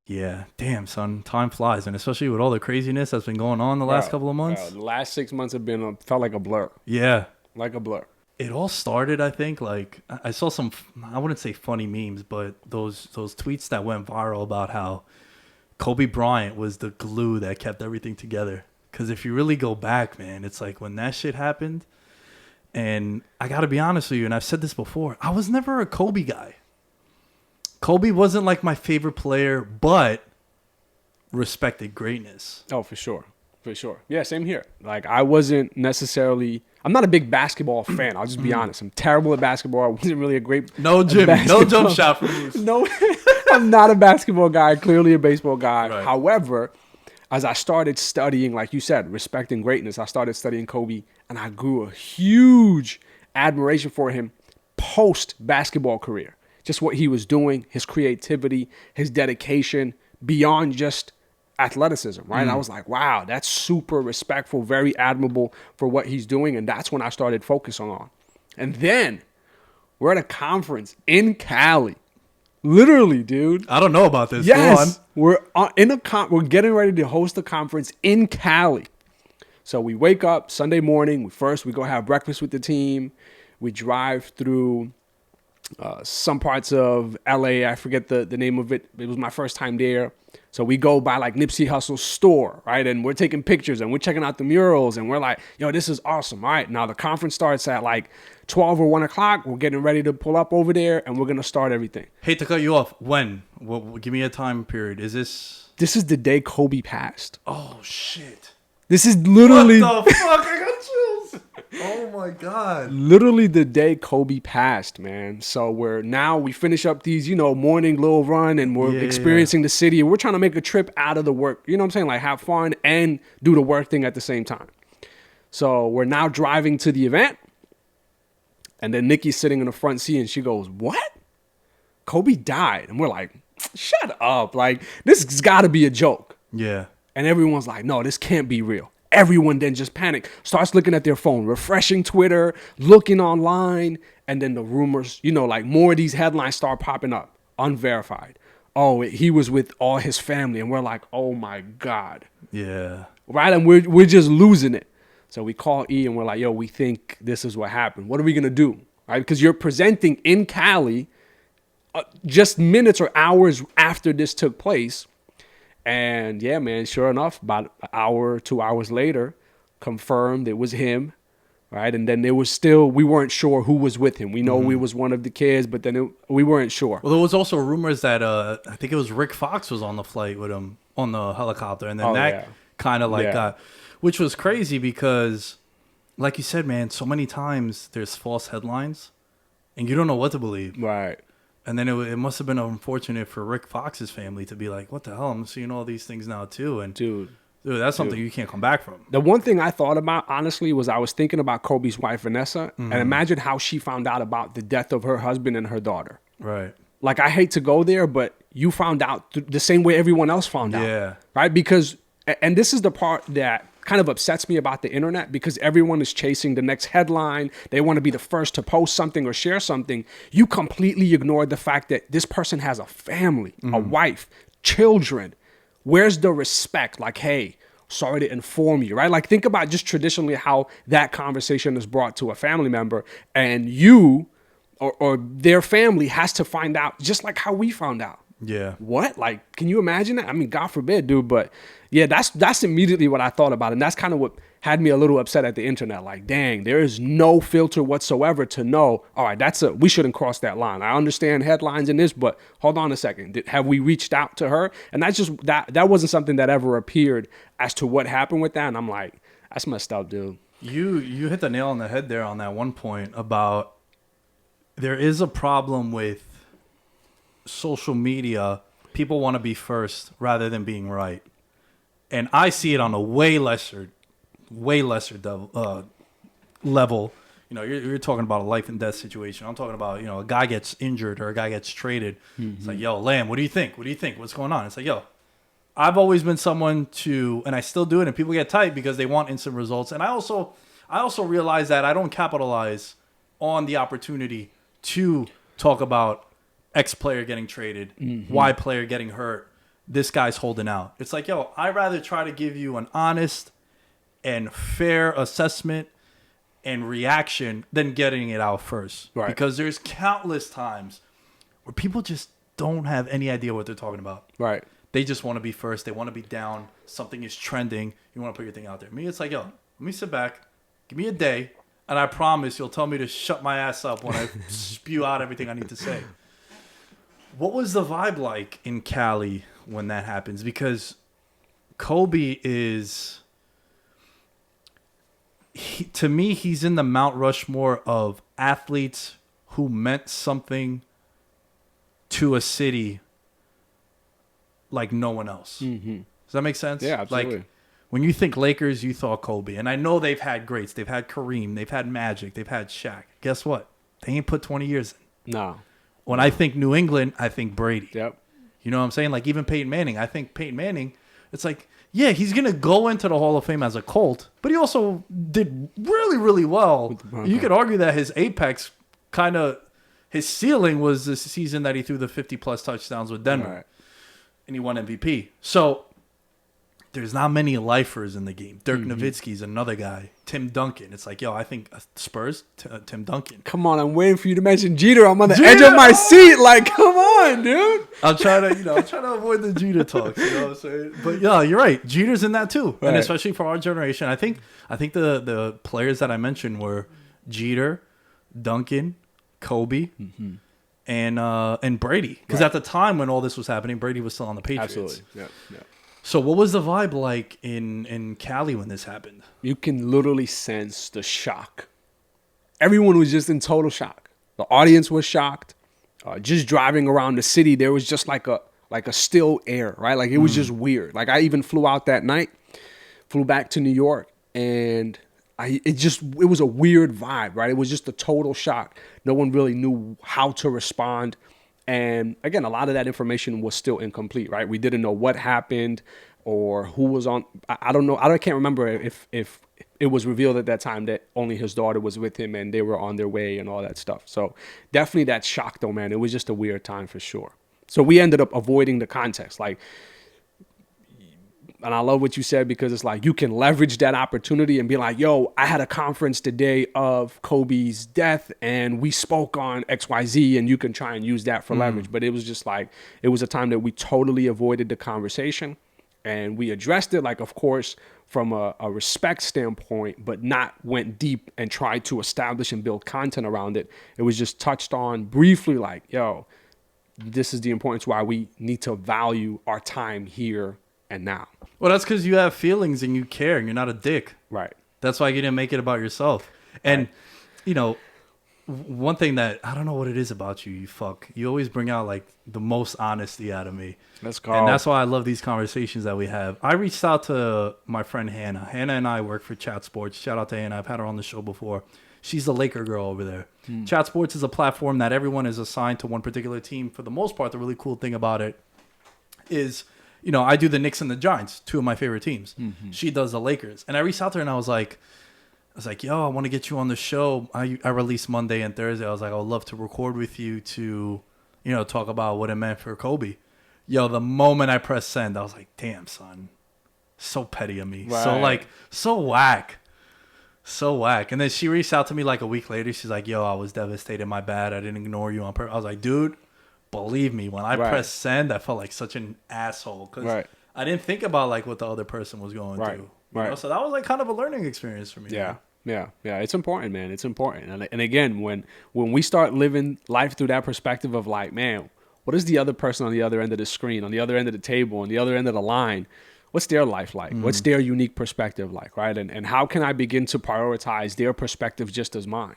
Yeah, damn, son, time flies, and especially with all the craziness that's been going on the last couple of months. The last 6 months have been felt like a blur, Yeah, like a blur. it all started, I think, like I saw some, I wouldn't say funny memes, but those tweets that went viral about how Kobe Bryant was the glue that kept everything together. Because if you really go back, man, it's like when that shit happened, and I got to be honest with you, and I've said this before, I was never a Kobe guy. Kobe wasn't like my favorite player, but respected greatness. Oh, for sure. For sure. Yeah, same here. Like, I wasn't necessarily, I'm not a big basketball fan. I'll just be honest. I'm terrible at basketball. I wasn't really a great. No Jimmy, no jump shot for me. No, I'm not a basketball guy, clearly a baseball guy. Right. However, as I started studying, like you said, respecting greatness, I started studying Kobe and I grew a huge admiration for him post basketball career. Just what he was doing, his creativity, his dedication beyond just athleticism, right? I was like, wow, that's super respectful, very admirable for what he's doing. And that's when I started focusing on. And then we're at a conference in Cali. Literally, dude. I don't know about this. Yes. We're we're getting ready to host a conference in Cali. So we wake up Sunday morning. We go have breakfast with the team. We drive through some parts of LA. I forget the name of it. It was my first time there. So we go by like Nipsey Hussle's store, right? And we're taking pictures and we're checking out the murals and we're like, yo, this is awesome. All right, now the conference starts at like 12 or 1 o'clock. We're getting ready to pull up over there and we're going to start everything. Hate to cut you off. When? Well, give me a time period. Is this? This is the day Kobe passed. Oh, shit. This is literally... What the fuck? I got chills. Oh, my God. Literally the day Kobe passed, man. So we finish up these, morning little run and we're experiencing the city. We're trying to make a trip out of the work. You know what I'm saying? Like have fun and do the work thing at the same time. So we're now driving to the event. And then Nikki's sitting in the front seat and she goes, what? Kobe died. And we're like, shut up. Like, this has got to be a joke. Yeah. And everyone's like, no, this can't be real. Everyone then just panic, starts looking at their phone, refreshing Twitter, looking online. And then the rumors, like more of these headlines start popping up, unverified. Oh, he was with all his family. And we're like, oh, my God. Yeah. Right. And we're just losing it. So we call E and we're like, yo, we think this is what happened. What are we going to do? Right. Because you're presenting in Cali just minutes or hours after this took place. And yeah, man, sure enough, about an hour, 2 hours later, confirmed it was him, right? And then we weren't sure who was with him. We know we was one of the kids, but then we weren't sure. Well, there was also rumors that I think it was Rick Fox was on the flight with him on the helicopter. And then kind of got, which was crazy because, like you said, man, so many times there's false headlines and you don't know what to believe. Right. And then it must have been unfortunate for Rick Fox's family to be like, what the hell? I'm seeing all these things now, too. And dude, that's something you can't come back from. The one thing I thought about, honestly, was I was thinking about Kobe's wife, Vanessa, and imagine how she found out about the death of her husband and her daughter. Right. Like, I hate to go there, but you found out the same way everyone else found out. Yeah. Right? Because, and this is the part that kind of upsets me about the internet, because everyone is chasing the next headline. They want to be the first to post something or share something. You completely ignored the fact that this person has a family, a wife, children. Where's the respect? Like, hey, sorry to inform you, right? Like, think about just traditionally how that conversation is brought to a family member, and you or their family has to find out just like how we found out. Yeah. What? Like, can you imagine that? I mean, God forbid, dude. But yeah, that's immediately what I thought about. And that's kind of what had me a little upset at the internet. Like, dang, there is no filter whatsoever to know, all right, we shouldn't cross that line. I understand headlines in this, but hold on a second. Have we reached out to her? And that's just, that wasn't something that ever appeared as to what happened with that. And I'm like, that's messed up, dude. You hit the nail on the head there on that one point about there is a problem with social media. People want to be first rather than being right. And I see it on a way lesser level. You're talking about a life and death situation. I'm talking about, a guy gets injured or a guy gets traded. It's like, yo, Lamb, what do you think? What do you think? What's going on? It's like, yo, I've always been someone and I still do it, and people get tight because they want instant results. And I also realize that I don't capitalize on the opportunity to talk about X player getting traded, Y player getting hurt. this guy's holding out. It's like, yo, I'd rather try to give you an honest and fair assessment and reaction than getting it out first. Right. Because there's countless times where people just don't have any idea what they're talking about. Right. They just want to be first. They want to be down. Something is trending. You want to put your thing out there. Me, it's like, yo, let me sit back. Give me a day. And I promise you'll tell me to shut my ass up when I spew out everything I need to say. What was the vibe like in Cali when that happens? Because Kobe is... to me, he's in the Mount Rushmore of athletes who meant something to a city like no one else. Mm-hmm. Does that make sense? Yeah, absolutely. Like, when you think Lakers, you thought Kobe. And I know they've had greats. They've had Kareem. They've had Magic. They've had Shaq. Guess what? They ain't put 20 years in. No. When I think New England, I think Brady. Yep. You know what I'm saying? Like, even Peyton Manning. I think Peyton Manning, it's like, yeah, he's going to go into the Hall of Fame as a Colt, but he also did really, really well. You could argue that his apex his ceiling was the season that he threw the 50-plus touchdowns with Denver. Right. And he won MVP. So there's not many lifers in the game. Dirk Nowitzki's another guy. Tim Duncan. It's like, yo, I think Spurs, Tim Duncan. Come on, I'm waiting for you to mention Jeter. I'm on the edge of my seat. Like, come on, dude. I'm trying to avoid the Jeter talk. You know what I'm saying? But yeah, you're right. Jeter's in that too, Right. and especially for our generation. I think the players that I mentioned were Jeter, Duncan, Kobe, and Brady. Because at the time when all this was happening, Brady was still on the Patriots. Absolutely. Yeah. Yeah. So what was the vibe like in Cali when this happened? You can literally sense the shock. Everyone was just in total shock. The audience was shocked. Just driving around the city, there was just like a still air, right? Like it was just weird. Like I even flew out that night, flew back to New York, and it was a weird vibe, right? It was just a total shock. No one really knew how to respond. And again, a lot of that information was still incomplete, right? We didn't know what happened or who was on. I don't know. I can't remember if it was revealed at that time that only his daughter was with him and they were on their way and all that stuff. So definitely that shock though, man. It was just a weird time for sure. So we ended up avoiding the context. Like, and I love what you said because it's like you can leverage that opportunity and be like, yo, I had a conference today of Kobe's death and we spoke on XYZ, and you can try and use that for leverage. But it was just like, it was a time that we totally avoided the conversation and we addressed it, like, of course, from a respect standpoint, but not went deep and tried to establish and build content around it. It was just touched on briefly like, yo, this is the importance why we need to value our time here and now. Well, that's because you have feelings and you care and you're not a dick. Right. That's why you didn't make it about yourself. And, you know, one thing that I don't know what it is about you, you fuck. You always bring out like the most honesty out of me. Let's go. And that's why I love these conversations that we have. I reached out to my friend Hannah. Hannah and I work for Chat Sports. Shout out to Hannah. I've had her on the show before. She's the Laker girl over there. Chat Sports is a platform that everyone is assigned to one particular team. For the most part, the really cool thing about it is, you know, I do the Knicks and the Giants, two of my favorite teams. She does the Lakers. And I reached out to her and I was like, yo, I want to get you on the show. I release Monday and Thursday. I was like, I would love to record with you to, you know, talk about what it meant for Kobe. Yo, the moment I pressed send, I was like, damn, son. So petty of me. Right. So whack. So whack. And then she reached out to me like a week later. She's like, yo, I was devastated. My bad. I didn't ignore you on purpose. I was like, dude, believe me, when I pressed send, I felt like such an asshole. Because I didn't think about like what the other person was going through. You know? So that was like kind of a learning experience for me. Yeah. Man. Yeah. It's important, man. It's important. And again, when we start living life through that perspective of like, man, what is the other person on the other end of the screen, on the other end of the table, on the other end of the line? What's their life like? What's their unique perspective like, right? And how can I begin to prioritize their perspective just as mine?